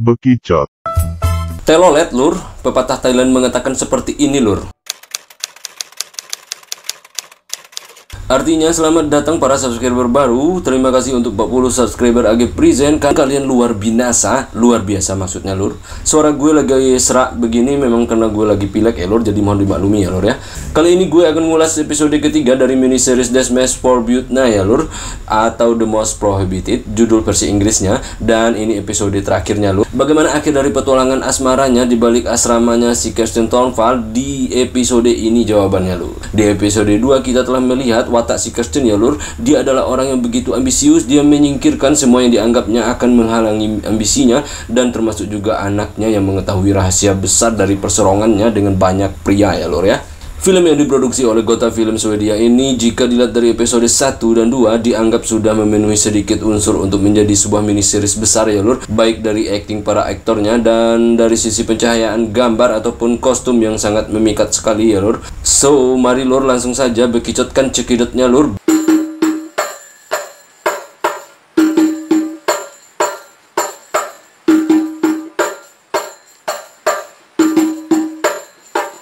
bekicot. Telolet lur, pepatah Thailand mengatakan seperti ini lur. Artinya selamat datang para subscriber baru. Terima kasih untuk 40 subscriber AG Present. Kalian luar biasa maksudnya lur. Suara gue lagi serak begini memang karena gue lagi pilek ya lur, jadi mohon dimaklumi ya lur ya. Kali ini gue akan ngulas episode ketiga dari mini series Death Match for Beauty ya lur, atau The Most Prohibited, judul versi Inggrisnya. Dan ini episode terakhirnya lur. Bagaimana akhir dari petualangan asmaranya di balik asramanya si Kirsten Thornvald di episode ini? Jawabannya lur. Di episode 2 kita telah melihat watak si Kirsten ya lur. Dia adalah orang yang begitu ambisius. Dia menyingkirkan semua yang dianggapnya akan menghalangi ambisinya, dan termasuk juga anaknya yang mengetahui rahasia besar dari perserongannya dengan banyak pria ya lur ya. Film yang diproduksi oleh Gota Film Swedia ini, jika dilihat dari episode 1 dan 2, dianggap sudah memenuhi sedikit unsur untuk menjadi sebuah mini series besar ya lur. Baik dari acting para aktornya dan dari sisi pencahayaan gambar ataupun kostum yang sangat memikat sekali ya lur. So, mari lur langsung saja bekicotkan cekidotnya lur.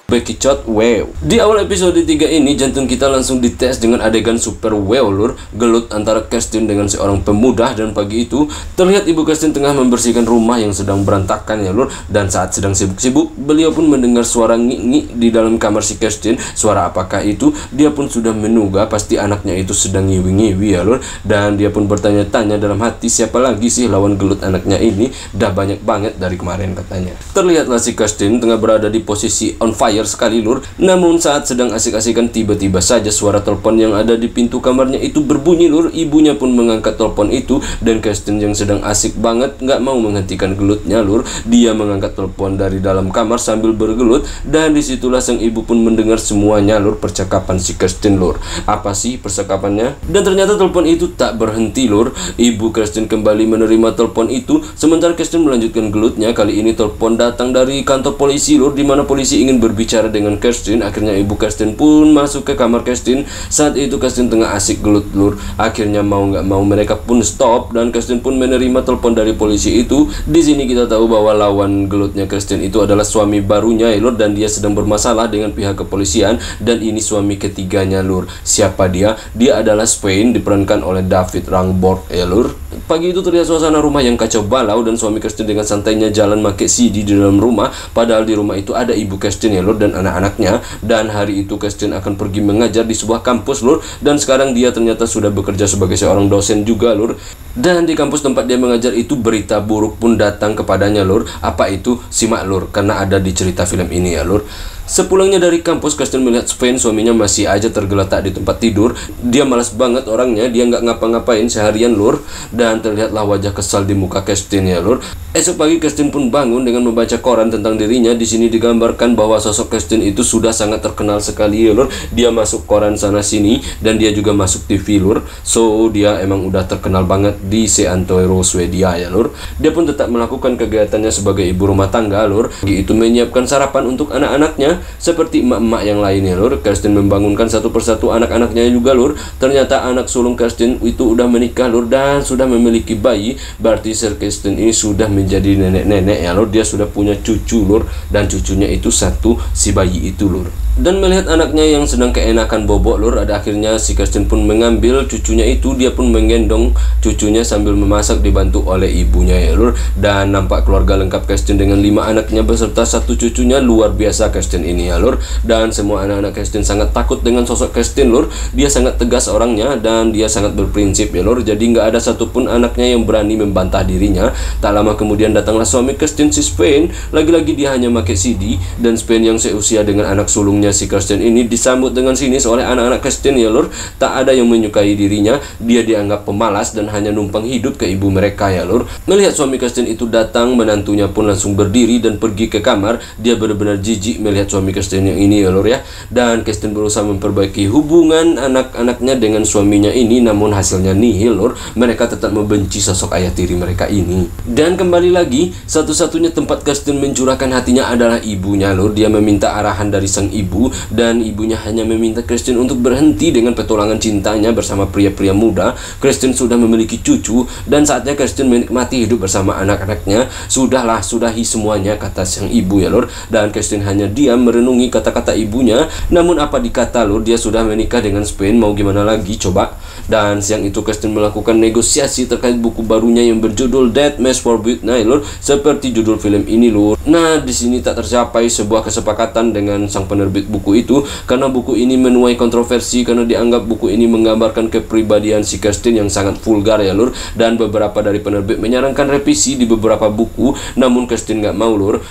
Bekicot wow. Di awal episode 3 ini jantung kita langsung dites dengan adegan super wow lur, gelut antara Kirsten dengan seorang pemuda. Dan pagi itu terlihat ibu Kirsten tengah membersihkan rumah yang sedang berantakan ya lur. Dan saat sedang sibuk-sibuk, beliau pun mendengar suara ngik-ngik di dalam kamar si Kirsten. Suara apakah itu? Dia pun sudah menduga pasti anaknya itu sedang ngiwi-ngiwi ya lur. Dan dia pun bertanya-tanya dalam hati, siapa lagi sih lawan gelut anaknya ini? Dah banyak banget dari kemarin katanya. Terlihatlah si Kirsten tengah berada di posisi on fire sekali lur. Namun saat sedang asik-asikan, tiba-tiba saja suara telepon yang ada di pintu kamarnya itu berbunyi lur. Ibunya pun mengangkat telepon itu, dan Kirsten yang sedang asik banget nggak mau menghentikan gelutnya lur. Dia mengangkat telepon dari dalam kamar sambil bergelut, dan disitulah sang ibu pun mendengar semuanya lur, percakapan si Kirsten lur. Apa sih percakapannya? Dan ternyata telepon itu tak berhenti lur. Ibu Kirsten kembali menerima telepon itu, sementara Kirsten melanjutkan gelutnya. Kali ini telepon datang dari kantor polisi lur, di mana polisi ingin berbicara dengan Kirsten. Akhirnya ibu Kirsten pun masuk ke kamar Kirsten. Saat itu Kirsten tengah asik gelut lur. Akhirnya mau nggak mau mereka pun stop, dan Kirsten pun menerima telepon dari polisi itu. Di sini kita tahu bahwa lawan gelutnya Kirsten itu adalah suami barunya ya lur, dan dia sedang bermasalah dengan pihak kepolisian. Dan ini suami ketiganya lur. Siapa dia? Dia adalah Spain, diperankan oleh David Rangborg ya lur. Pagi itu terlihat suasana rumah yang kacau balau, dan suami Kirsten dengan santainya jalan make CD di dalam rumah. Padahal di rumah itu ada ibu Kirsten ya lur dan anak-anaknya. Dan hari itu Kirsten akan pergi mengajar di sebuah kampus lur, dan sekarang dia ternyata sudah bekerja sebagai seorang dosen juga lur. Dan di kampus tempat dia mengajar itu berita buruk pun datang kepadanya lur. Apa itu? Simak lur, karena ada di cerita film ini ya lur. Sepulangnya dari kampus, Kirsten melihat Spain, suaminya, masih aja tergeletak di tempat tidur. Dia malas banget orangnya, dia nggak ngapa-ngapain seharian lur. Dan terlihatlah wajah kesal di muka Kirsten ya lur. Esok pagi Kirsten pun bangun dengan membaca koran tentang dirinya. Di sini digambarkan bahwa sosok Kirsten itu sudah sangat terkenal sekali ya lur. Dia masuk koran sana sini, dan dia juga masuk TV lur. So dia emang udah terkenal banget di Seantero Swedia ya lur. Dia pun tetap melakukan kegiatannya sebagai ibu rumah tangga lur. Itu menyiapkan sarapan untuk anak-anaknya seperti emak-emak yang lainnya lur. Kirsten membangunkan satu persatu anak-anaknya juga lur. Ternyata anak sulung Kirsten itu udah menikah lur, dan sudah memiliki bayi. Berarti Sir Kirsten ini sudah menjadi nenek-nenek ya lur. Dia sudah punya cucu lur, dan cucunya itu satu, si bayi itu lur. Dan melihat anaknya yang sedang keenakan bobok lur, ada akhirnya si Kirsten pun mengambil cucunya itu. Dia pun menggendong cucunya sambil memasak dibantu oleh ibunya ya lur. Dan nampak keluarga lengkap Kirsten dengan 5 anaknya beserta satu cucunya. Luar biasa Kirsten ini ya lur. Dan semua anak-anak Kirsten sangat takut dengan sosok Kirsten lur. Dia sangat tegas orangnya, dan dia sangat berprinsip ya lur. Jadi nggak ada satupun anaknya yang berani membantah dirinya. Tak lama kemudian datanglah suami Kirsten, si Spain. Lagi-lagi dia hanya pakai CD, dan Spain yang seusia dengan anak sulungnya si Kirsten ini disambut dengan sinis oleh anak-anak Kirsten ya lur. Tak ada yang menyukai dirinya. Dia dianggap pemalas dan hanya numpang hidup ke ibu mereka ya lur. Melihat suami Kirsten itu datang, menantunya pun langsung berdiri dan pergi ke kamar. Dia benar-benar jijik melihat suami Kirsten yang ini ya lur ya. Dan Kirsten berusaha memperbaiki hubungan anak-anaknya dengan suaminya ini, namun hasilnya nihil lur. Mereka tetap membenci sosok ayah tiri mereka ini. Dan kembali lagi, satu-satunya tempat Kirsten mencurahkan hatinya adalah ibunya lur. Dia meminta arahan dari sang ibu, dan ibunya hanya meminta Kirsten untuk berhenti dengan petualangan cintanya bersama pria-pria muda. Kirsten sudah memiliki cucu, dan saatnya Kirsten menikmati hidup bersama anak-anaknya. Sudahlah, sudahi semuanya, kata sang ibu ya lur. Dan Kirsten hanya diam merenungi kata-kata ibunya. Namun apa dikata lur, dia sudah menikah dengan Spain, mau gimana lagi coba. Dan siang itu Kirsten melakukan negosiasi terkait buku barunya yang berjudul Dead Mass for Whitney lur, seperti judul film ini lur. Nah, di sini tak tercapai sebuah kesepakatan dengan sang penerbit buku itu, karena buku ini menuai kontroversi karena dianggap buku ini menggambarkan kepribadian si Kirsten yang sangat vulgar ya lur. Dan beberapa dari penerbit menyarankan revisi di beberapa buku, namun Kirsten nggak mau lur.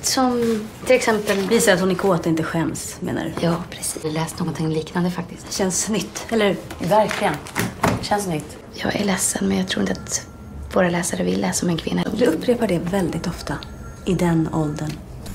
Som till exempel visar att hon är kåt och inte skäms, menar du? Ja, precis. Jag har läst någonting liknande faktiskt. Känns nytt, eller hur? Verkligen. Känns nytt. Jag är ledsen, men jag tror inte att våra läsare vill läsa om en kvinna. Du upprepar det väldigt ofta i den åldern.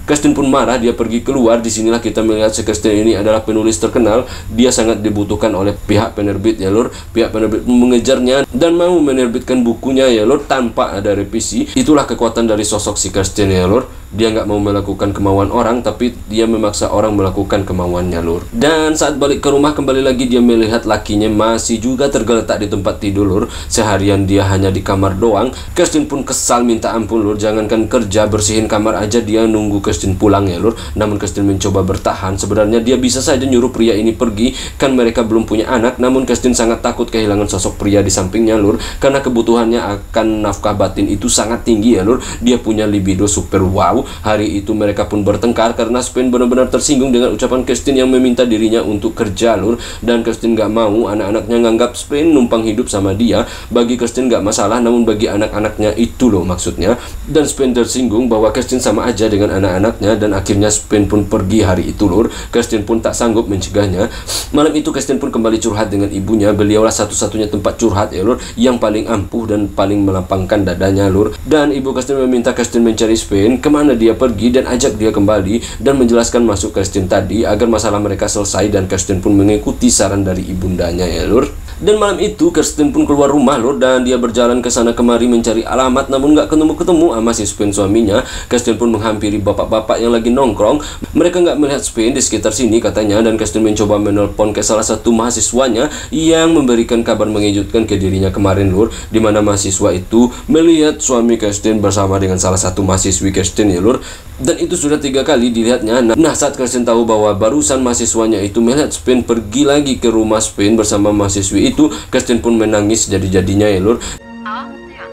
Kirsten pun marah, dia pergi keluar. Disinilah kita melihat si Kirsten ini adalah penulis terkenal. Dia sangat dibutuhkan oleh pihak penerbit ya lur. Pihak penerbit mengejarnya dan mau menerbitkan bukunya ya lur tanpa ada revisi. Itulah kekuatan dari sosok si Kirsten ya lur. Dia nggak mau melakukan kemauan orang, tapi dia memaksa orang melakukan kemauannya lur. Dan saat balik ke rumah kembali lagi, dia melihat lakinya masih juga tergeletak di tempat tidur lur. Seharian dia hanya di kamar doang. Kirsten pun kesal minta ampun lur. Jangankan kerja, bersihin kamar aja dia nunggu Kirsten pulang ya lur. Namun Kirsten mencoba bertahan. Sebenarnya dia bisa saja nyuruh pria ini pergi, kan mereka belum punya anak. Namun Kirsten sangat takut kehilangan sosok pria di sampingnya lur, karena kebutuhannya akan nafkah batin itu sangat tinggi ya lur. Dia punya libido super wow. Hari itu mereka pun bertengkar karena Spain benar-benar tersinggung dengan ucapan Kirsten yang meminta dirinya untuk kerja lur. Dan Kirsten gak mau, anak-anaknya nganggap Spain numpang hidup sama dia. Bagi Kirsten gak masalah, namun bagi anak-anaknya itu loh maksudnya. Dan Spain tersinggung bahwa Kirsten sama aja dengan anak-anaknya, dan akhirnya Spain pun pergi hari itu lur. Kirsten pun tak sanggup mencegahnya. Malam itu Kirsten pun kembali curhat dengan ibunya. Beliaulah satu-satunya tempat curhat ya lur, yang paling ampuh dan paling melapangkan dadanya lur. Dan ibu Kirsten meminta Kirsten mencari Spain, kemana dia pergi, dan ajak dia kembali dan menjelaskan masuk Kirsten tadi agar masalah mereka selesai. Dan Kirsten pun mengikuti saran dari ibundanya ya lur. Dan malam itu Kirsten pun keluar rumah lur, dan dia berjalan ke sana kemari mencari alamat, namun nggak ketemu-ketemu sama si Spain suaminya. Kirsten pun menghampiri bapak-bapak yang lagi nongkrong. Mereka nggak melihat Spain di sekitar sini katanya, dan Kirsten mencoba menelpon ke salah satu mahasiswanya yang memberikan kabar mengejutkan ke dirinya kemarin lur, di mana mahasiswa itu melihat suami Kirsten bersama dengan salah satu mahasiswi Kirsten ya lur. Dan itu sudah 3 kali dilihatnya. Nah, saat Kirsten tahu bahwa barusan mahasiswanya itu melihat Spain pergi lagi ke rumah Spain bersama mahasiswi itu, Kirsten pun menangis jadi-jadinya ya lur. Ja, det är han.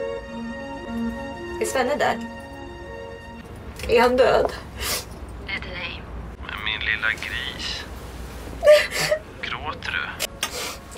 Är Svenne där? Är han död? Det är till dig. Men min lilla gris. Gråter du?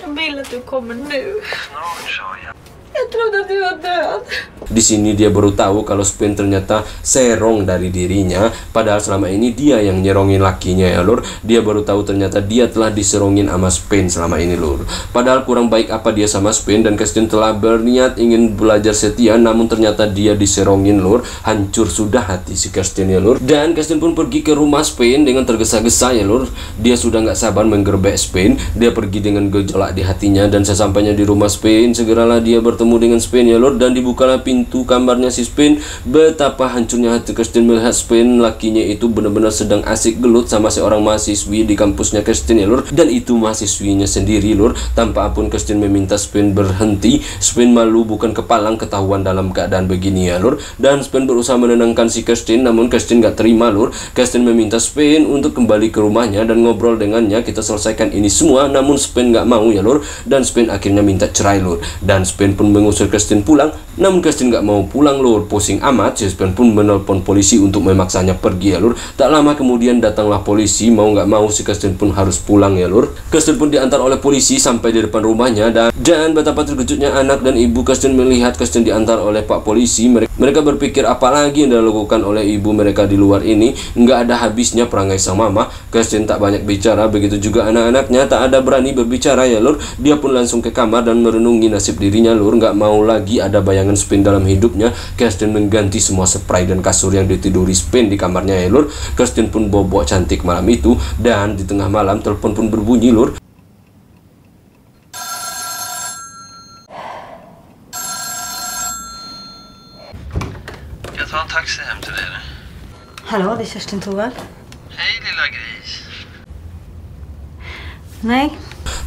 Jag vill att du kommer nu. Snart, sa jag. Jag trodde att du var död. Di sini dia baru tahu kalau Spain ternyata serong dari dirinya, padahal selama ini dia yang nyerongin lakinya ya lur. Dia baru tahu ternyata dia telah diserongin sama Spain selama ini lur. Padahal kurang baik apa dia sama Spain, dan Kirsten telah berniat ingin belajar setia, namun ternyata dia diserongin lur. Hancur sudah hati si Kirsten ya lur. Dan Kirsten pun pergi ke rumah Spain dengan tergesa-gesa ya lur. Dia sudah nggak sabar menggerbek Spain. Dia pergi dengan gejolak di hatinya, dan sesampainya di rumah Spain, segeralah dia bertemu dengan Spain ya lur. Dan dibukalah pintu kamarnya si Spain. Betapa hancurnya hati Kirsten melihat Spain, lakinya itu benar-benar sedang asik gelut sama seorang mahasiswi di kampusnya Kirsten ya lur. Dan itu mahasiswinya sendiri lur. Tanpa ampun Kirsten meminta Spain berhenti. Spain malu bukan kepalang ketahuan dalam keadaan begini ya lur. Dan Spain berusaha menenangkan si Kirsten, namun Kirsten gak terima lur. Kirsten meminta Spain untuk kembali ke rumahnya dan ngobrol dengannya, kita selesaikan ini semua. Namun Spain gak mau ya lur. Dan Spain akhirnya minta cerai lur. Dan Spain pun mengusir Kirsten pulang, namun Kirsten nggak mau pulang lur. Pusing amat, Spain pun menelpon polisi untuk memaksanya pergi ya lur. Tak lama kemudian datanglah polisi. Mau nggak mau si Kirsten pun harus pulang ya lur. Kirsten pun diantar oleh polisi sampai di depan rumahnya, dan betapa terkejutnya anak dan ibu Kirsten melihat Kirsten diantar oleh pak polisi. Mereka berpikir apalagi yang dilakukan oleh ibu mereka di luar ini. Nggak ada habisnya perangai sang mama. Kirsten tak banyak bicara, begitu juga anak-anaknya tak ada berani berbicara ya lur. Dia pun langsung ke kamar dan merenungi nasib dirinya lur. Nggak nggak mau lagi ada bayangan Spain dalam hidupnya, Kirsten mengganti semua spray dan kasur yang ditiduri Spain di kamarnya ya lur. Kirsten pun bobok cantik malam itu, dan di tengah malam telepon pun berbunyi lur. Jag tar en taxi hem till dig. Hallå, det är Kerstin Thorvald. Hej lilla gris. Nej.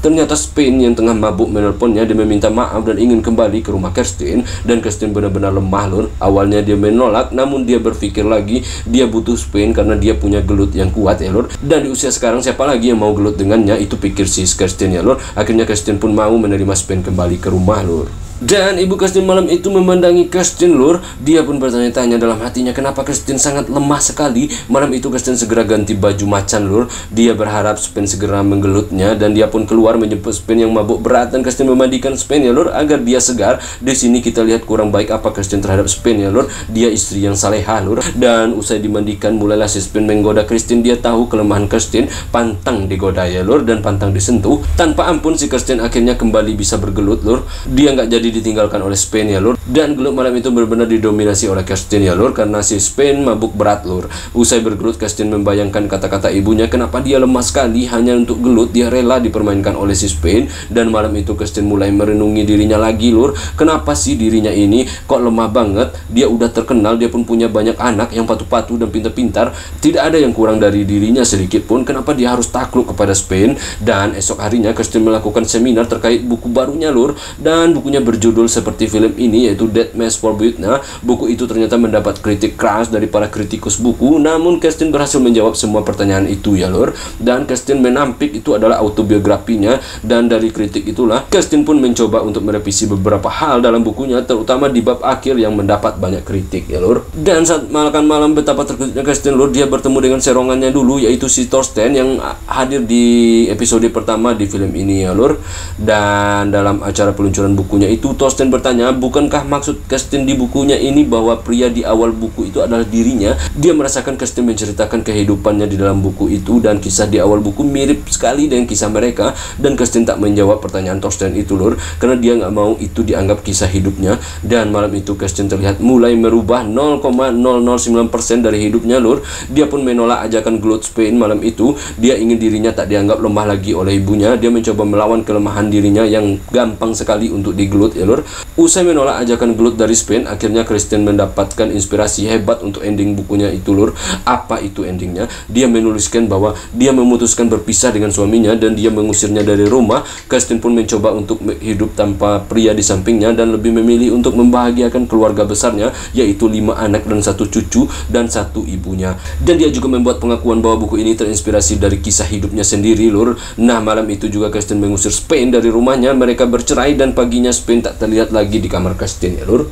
Ternyata Spain yang tengah mabuk menelponnya, dia meminta maaf dan ingin kembali ke rumah Kirsten, dan Kirsten benar-benar lemah lur. Awalnya dia menolak, namun dia berpikir lagi, dia butuh Spain karena dia punya gelut yang kuat ya lur. Dan di usia sekarang siapa lagi yang mau gelut dengannya, itu pikir si Kirsten ya lur. Akhirnya Kirsten pun mau menerima Spain kembali ke rumah lur. Dan ibu Kirsten malam itu memandangi Kirsten lur. Dia pun bertanya-tanya dalam hatinya kenapa Kirsten sangat lemah sekali. Malam itu Kirsten segera ganti baju macan lur. Dia berharap Spain segera menggelutnya, dan dia pun keluar menjemput Spain yang mabuk berat, dan Kirsten memandikan Spain ya lur agar dia segar. Di sini kita lihat kurang baik apa Kirsten terhadap Spain ya lur. Dia istri yang salehah lur. Dan usai dimandikan mulailah si Spain menggoda Kirsten. Dia tahu kelemahan Kirsten, pantang digoda ya lur, dan pantang disentuh. Tanpa ampun si Kirsten akhirnya kembali bisa bergelut lur. Dia nggak jadi ditinggalkan oleh Spain ya lur. Dan gelut malam itu benar-benar didominasi oleh Kirsten ya lur, karena si Spain mabuk berat lur. Usai bergelut, Kirsten membayangkan kata-kata ibunya, kenapa dia lemah sekali hanya untuk gelut, dia rela dipermainkan oleh si Spain. Dan malam itu Kirsten mulai merenungi dirinya lagi lur. Kenapa sih dirinya ini kok lemah banget? Dia udah terkenal, dia pun punya banyak anak yang patuh-patuh dan pintar-pintar, tidak ada yang kurang dari dirinya sedikit pun. Kenapa dia harus takluk kepada Spain? Dan esok harinya Kirsten melakukan seminar terkait buku barunya lur. Dan bukunya berjudul seperti film ini, yaitu Dead Man's Forbid. Nah, buku itu ternyata mendapat kritik keras dari para kritikus buku, namun Kirsten berhasil menjawab semua pertanyaan itu ya lur. Dan Kirsten menampik itu adalah autobiografinya, dan dari kritik itulah Kirsten pun mencoba untuk merevisi beberapa hal dalam bukunya, terutama di bab akhir yang mendapat banyak kritik ya lur. Dan saat makan malam, betapa terkejutnya Kirsten lur, dia bertemu dengan serongannya dulu, yaitu si Thorsten yang hadir di episode pertama di film ini ya lur. Dan dalam acara peluncuran bukunya itu, Thorsten bertanya, bukankah maksud Kirsten di bukunya ini bahwa pria di awal buku itu adalah dirinya? Dia merasakan Kirsten menceritakan kehidupannya di dalam buku itu, dan kisah di awal buku mirip sekali dengan kisah mereka. Dan Kirsten tak menjawab pertanyaan Thorsten itu lur, karena dia nggak mau itu dianggap kisah hidupnya. Dan malam itu Kirsten terlihat mulai merubah 0,009% dari hidupnya lur. Dia pun menolak ajakan gelut Spain malam itu. Dia ingin dirinya tak dianggap lemah lagi oleh ibunya. Dia mencoba melawan kelemahan dirinya yang gampang sekali untuk digelut ya lur. Usai menolak ajakan gelut dari Spain, akhirnya Kirsten mendapatkan inspirasi hebat untuk ending bukunya itu lur. Apa itu endingnya? Dia menuliskan bahwa dia memutuskan berpisah dengan suaminya, dan dia mengusirnya dari rumah. Kirsten pun mencoba untuk hidup tanpa pria di sampingnya, dan lebih memilih untuk membahagiakan keluarga besarnya, yaitu 5 anak dan 1 cucu dan 1 ibunya. Dan dia juga membuat pengakuan bahwa buku ini terinspirasi dari kisah hidupnya sendiri lur. Nah, malam itu juga Kirsten mengusir Spain dari rumahnya. Mereka bercerai, dan paginya Spain tak terlihat lagi di kamar Kirsten ya lur.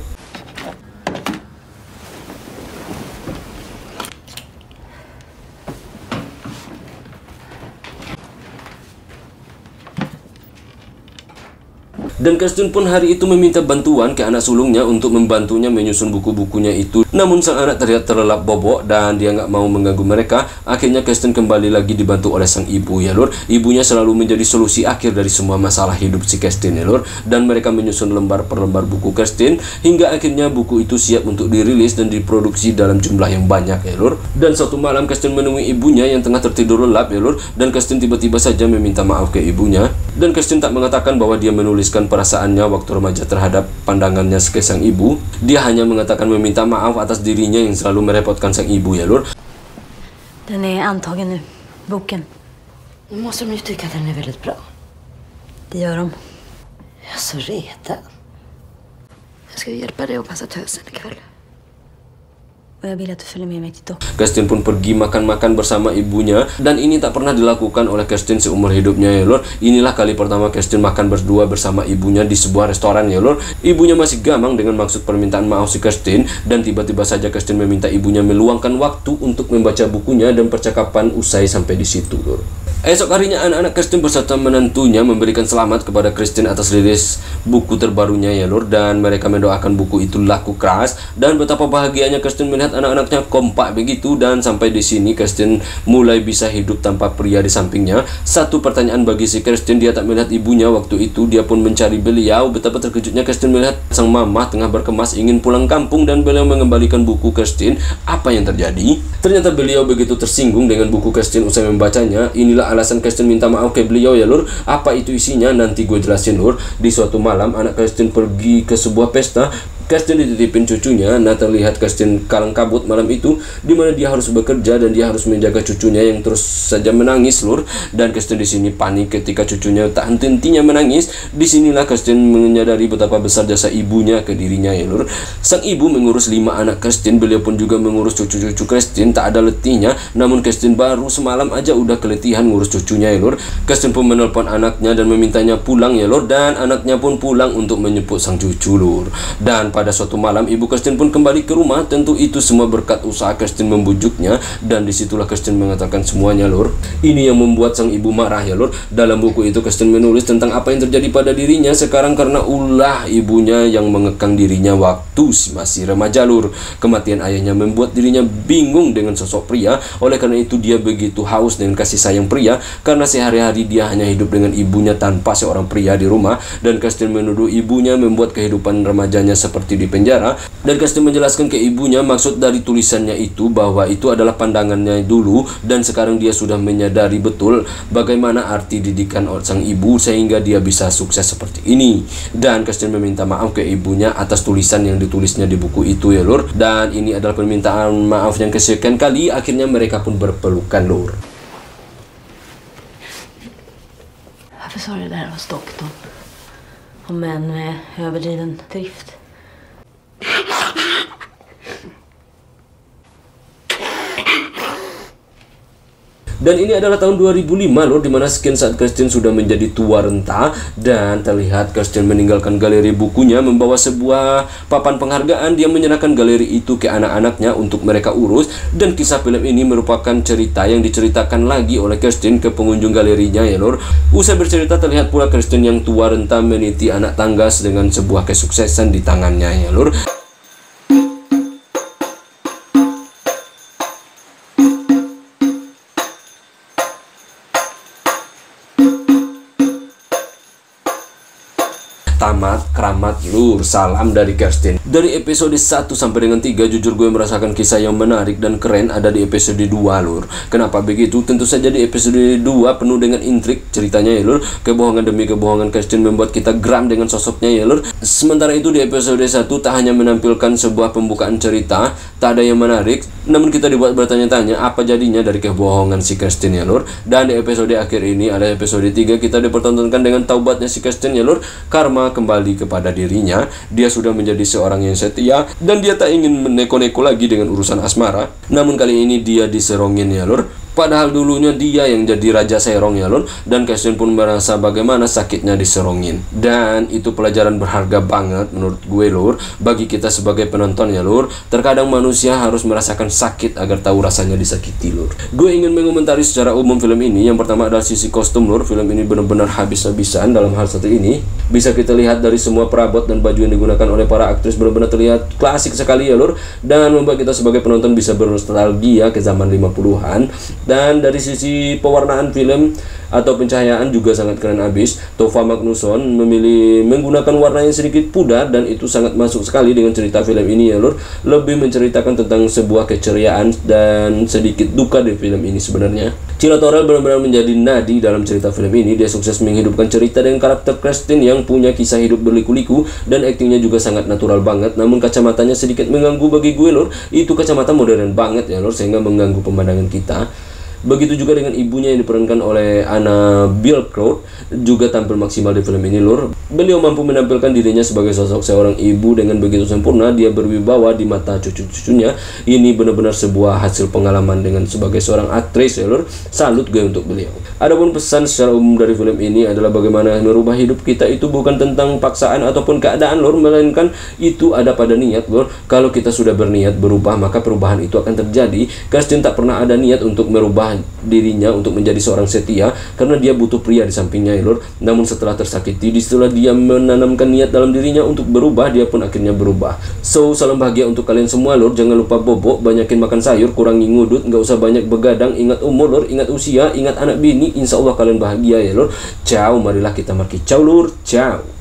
Dan Kirsten pun hari itu meminta bantuan ke anak sulungnya untuk membantunya menyusun buku-bukunya itu. Namun sang anak terlihat terlelap bobok, dan dia nggak mau mengganggu mereka. Akhirnya Kirsten kembali lagi dibantu oleh sang ibu ya lur. Ibunya selalu menjadi solusi akhir dari semua masalah hidup si Kirsten ya lur. Dan mereka menyusun lembar per lembar buku Kirsten, hingga akhirnya buku itu siap untuk dirilis dan diproduksi dalam jumlah yang banyak ya lur. Dan suatu malam Kirsten menemui ibunya yang tengah tertidur lelap ya lur. Dan Kirsten tiba-tiba saja meminta maaf ke ibunya. Dan Kirsten tak mengatakan bahwa dia menuliskan perasaannya waktu remaja terhadap pandangannya ke sang ibu. Dia hanya mengatakan meminta maaf atas dirinya yang selalu merepotkan sang ibu ya lur. Den är antagen nu, boken. Nu måste de ju tycka att den är väldigt bra. Det gör de. Jag är så redan. Jag ska ju hjälpa dig att passa tösen ikväll. Och jag vill att du följer med mig till doktorn. Kirsten pun pergi makan-makan bersama ibunya, dan ini tak pernah dilakukan oleh Kirsten seumur hidupnya ya lor. Inilah kali pertama Kirsten makan berdua bersama ibunya di sebuah restoran ya lor. Ibunya masih gamang dengan maksud permintaan maaf si Kirsten, dan tiba-tiba saja Kirsten meminta ibunya meluangkan waktu untuk membaca bukunya, dan percakapan usai sampai di situ lor. Esok harinya anak-anak Kirsten beserta menantunya memberikan selamat kepada Kirsten atas rilis buku terbarunya ya lur, dan mereka mendoakan buku itu laku keras, dan betapa bahagianya Kirsten melihat anak-anaknya kompak begitu. Dan sampai di sini Kirsten mulai bisa hidup tanpa pria di sampingnya. Satu pertanyaan bagi si Kirsten, dia tak melihat ibunya waktu itu, dia pun mencari beliau. Betapa terkejutnya Kirsten melihat sang mama tengah berkemas ingin pulang kampung dan beliau mengembalikan buku Kirsten. Apa yang terjadi? Ternyata beliau begitu tersinggung dengan buku Kirsten usai membacanya. Inilah alasan Kirsten minta maaf ke beliau ya lur. Apa itu isinya? Nanti gue jelasin lur. Di suatu malam anak Kirsten pergi ke sebuah pesta. Kirsten dititipin cucunya. Nah, terlihat Kirsten kalang kabut malam itu, dimana dia harus bekerja dan dia harus menjaga cucunya yang terus saja menangis lur. Dan Kirsten di sini panik ketika cucunya tak henti-hentinya menangis. Disinilah Kirsten menyadari betapa besar jasa ibunya ke dirinya ya lur. Sang ibu mengurus 5 anak Kirsten, beliau pun juga mengurus cucu-cucu Kirsten, tak ada letihnya. Namun Kirsten baru semalam aja udah keletihan ngurus cucunya ya lur. Kirsten pun menelpon anaknya dan memintanya pulang ya lur, dan anaknya pun pulang untuk menjemput sang cucu lur. Dan pada suatu malam ibu Kirsten pun kembali ke rumah. Tentu itu semua berkat usaha Kirsten membujuknya, dan disitulah Kirsten mengatakan semuanya lur. Ini yang membuat sang ibu marah ya lur. Dalam buku itu Kirsten menulis tentang apa yang terjadi pada dirinya sekarang karena ulah ibunya yang mengekang dirinya waktu masih remaja lur. Kematian ayahnya membuat dirinya bingung dengan sosok pria. Oleh karena itu dia begitu haus dengan kasih sayang pria, karena sehari-hari dia hanya hidup dengan ibunya tanpa seorang pria di rumah. Dan Kirsten menuduh ibunya membuat kehidupan remajanya seperti di penjara. Dan Kirsten menjelaskan ke ibunya maksud dari tulisannya itu, bahwa itu adalah pandangannya dulu, dan sekarang dia sudah menyadari betul bagaimana arti didikan sang ibu sehingga dia bisa sukses seperti ini. Dan Kirsten meminta maaf ke ibunya atas tulisan yang ditulisnya di buku itu ya lur. Dan ini adalah permintaan maaf yang kesekian kali. Akhirnya mereka pun berpelukan lur. Varför sa du det där var Stockton? Om män med överdriven drift. Dan ini adalah tahun 2005 loh, dimana sekian saat Kirsten sudah menjadi tua renta. Dan terlihat Kirsten meninggalkan galeri bukunya membawa sebuah papan penghargaan. Dia menyerahkan galeri itu ke anak-anaknya untuk mereka urus. Dan kisah film ini merupakan cerita yang diceritakan lagi oleh Kirsten ke pengunjung galerinya ya lor. Usai bercerita terlihat pula Kirsten yang tua renta meniti anak tangga dengan sebuah kesuksesan di tangannya ya lor. Tamat keramat lur, salam dari Kirsten. Dari episode 1 sampai dengan 3 jujur gue merasakan kisah yang menarik dan keren ada di episode 2 lur. Kenapa begitu? Tentu saja di episode 2 penuh dengan intrik ceritanya ya lur. Kebohongan demi kebohongan Kirsten membuat kita geram dengan sosoknya ya lur. Sementara itu di episode 1 tak hanya menampilkan sebuah pembukaan cerita, tak ada yang menarik, namun kita dibuat bertanya-tanya apa jadinya dari kebohongan si Kirsten ya lur. Dan di episode akhir ini ada episode 3 kita dipertontonkan dengan taubatnya si Kirsten ya lur. Karma kembali kepada dirinya. Dia sudah menjadi seorang yang setia dan dia tak ingin meneko-neko lagi dengan urusan asmara. Namun kali ini dia diserongin ya lur. Padahal dulunya dia yang jadi raja serong ya lur. Dan Kirsten pun merasa bagaimana sakitnya diserongin. Dan itu pelajaran berharga banget menurut gue lur, bagi kita sebagai penonton ya lur. Terkadang manusia harus merasakan sakit agar tahu rasanya disakiti lur. Gue ingin mengomentari secara umum film ini. Yang pertama adalah sisi kostum lur. Film ini benar-benar habis-habisan dalam hal satu ini. Bisa kita lihat dari semua perabot dan baju yang digunakan oleh para aktris benar-benar terlihat klasik sekali ya lur. Dan membuat kita sebagai penonton bisa bernostalgia ke zaman 50-an. Dan dari sisi pewarnaan film atau pencahayaan juga sangat keren abis. Tova Magnusson memilih menggunakan warna yang sedikit pudar dan itu sangat masuk sekali dengan cerita film ini ya lur. Lebih menceritakan tentang sebuah keceriaan dan sedikit duka di film ini sebenarnya. Chiwetel Toral benar-benar menjadi nadi dalam cerita film ini. Dia sukses menghidupkan cerita dengan karakter Kirsten yang punya kisah hidup berliku-liku dan aktingnya juga sangat natural banget. Namun kacamatanya sedikit mengganggu bagi gue lur. Itu kacamata modern banget ya lur, sehingga mengganggu pemandangan kita. Begitu juga dengan ibunya yang diperankan oleh Anna Björklund juga tampil maksimal di film ini lur. Beliau mampu menampilkan dirinya sebagai sosok seorang ibu dengan begitu sempurna. Dia berwibawa di mata cucu-cucunya. Ini benar-benar sebuah hasil pengalaman dengan sebagai seorang aktris ya lur. Salut gue untuk beliau. Adapun pesan secara umum dari film ini adalah bagaimana merubah hidup kita itu bukan tentang paksaan ataupun keadaan lur, melainkan itu ada pada niat lur. Kalau kita sudah berniat berubah maka perubahan itu akan terjadi. Kirsten tak pernah ada niat untuk merubah mengolah dirinya untuk menjadi seorang setia karena dia butuh pria di sampingnya ya Lur. Namun setelah tersakiti, setelah dia menanamkan niat dalam dirinya untuk berubah, dia pun akhirnya berubah. So, salam bahagia untuk kalian semua Lur. Jangan lupa bobok, banyakin makan sayur, kurangi ngudut, nggak usah banyak begadang. Ingat umur Lur, ingat usia, ingat anak bini. Insya Allah kalian bahagia ya Lur. Ciao, marilah kita marki. Ciao Lur, ciao.